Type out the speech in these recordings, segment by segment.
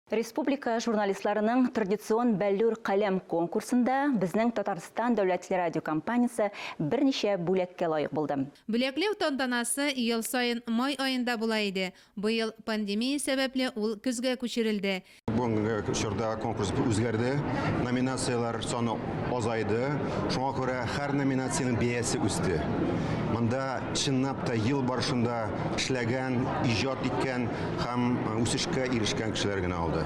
Республика журналистларының традицион бәллүр каләм конкурсында безнең Татарстан дәүләтле радиокомпаниясе берничә бүләккә лаек булды. Бүләкләү тантанасы ел сайын май айында була иде. Быел пандемия сәбәпле ул көзгә күчерелде. Бүгенге чорда конкурс үзгәрде, номинациялар саны азайды. Шуңа күрә һәр номинациянең бәясе үсте. Монда чынлап та ел барышында эшләгән, иҗат иткән һәм үсешкә ирешкән кешеләр генә алды.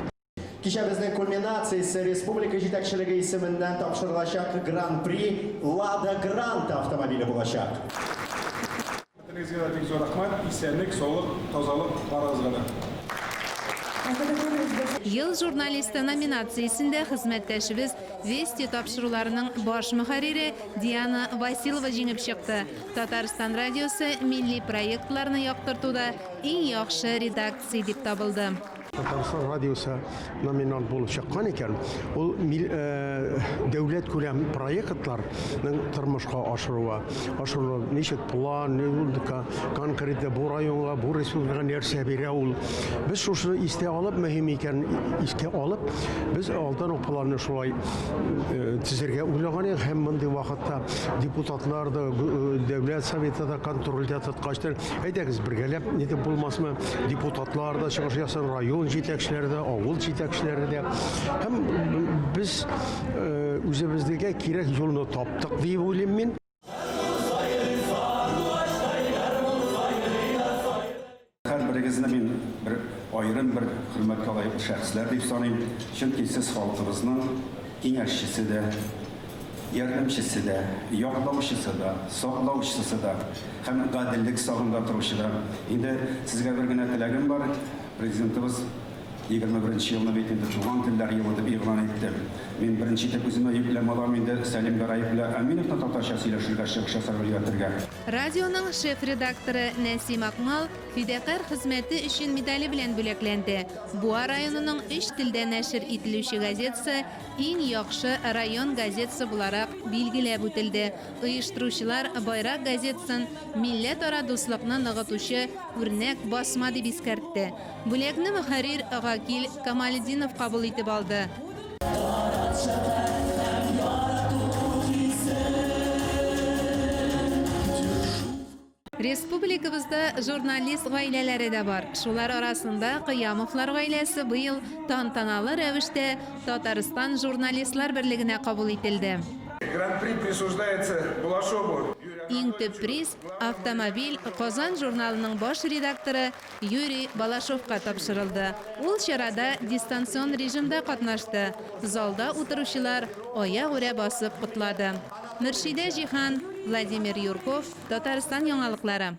Кичә безнең кульминациясе республика җитәкчелеге исеменнән тапшырылачак гран-при Лада Гранта автомобиле булачак. Бөтенегезгә бик зур рәхмәт, исәнлек, саулык, тазалык барыгызга. Ел журналисты номинациясендә хезмәттәшебез Вести тапшыруларының баш мөхәррире Диана Василова җиңеп чыкты. Татарстан радиосы милли проектларны яктыртуда иң яхшы редакция дип табылды. Татарстан радиосы номинант булып чыккан икән. Ул дәүләт күләм проектларның тормышка ашыруы ничек план, конкрет бу районга, бу республикага нәрсә бирә ул. Без шушы истә алып, мөһим икән искә алып, без алдан ук планны шулай төзергә уйлаган идек. Һәм мондый вакытта депутатлар да, дәүләт советы да контрольдә тоткачтыр. Әйдәгез бергәләп, нидә булмасмы, депутатлар да чыгыш ясар, район җитәкчеләре дә, авыл җитәкчеләре дә. Һәм без үзебездәге кирәк юлны таптык дип уйлыйм мин. Һәрберегезне мин бер аерым бер хөрмәткә лаек шәхесләр дип саныйм. Чөнки сез халкыбызның киңәшчесе дә, ярдәмчесе дә, яклаучысы да, саклаучысы да һәм гаделлек сагында торучы да. Инде сезгә бер генә теләгем бар. Президентimiz 21 елны бит инде туган телләр елы дип игълан итте. Мин беренче итеп үземә йөкләм алам инде Сәлим Гараев белән Әминовны татарча сөйләшергә чыгыш ясарга. Радионың шеф-редакторы Нәсим Акмал фидакарь хезмәте өчен медале белән бүләкләнде. Буа районының 3 телдә нәшер ителүче газетасы иң яхшы район газетасы буларак билгеләп үтелде. Оештыручылар Байрак газетасын милләт-ара дуслыкны ныгытучы үрнәк басма дип искәртте. Бүләкне мөхәррир Гакил Камалетдинов кабул итеп алды. Республикабызда журналист гаиләләре дә бар. Шулар арасында Кыямовлар гаиләсе быел тантаналы рәвештә Татарстан журналистлар берлегенә кабул ителде. Гран-при присуждается Балашову. Иң төп приз автомобиль Казан журналының баш редакторы Юрий Балашовка тапшырылды. Ул чарада дистанцион режимда катнашты. Залда утыручылар аяк-үрә басып котлады. Мөршидә Җихан, Владимир Юрков, Татарстан яңалыклары.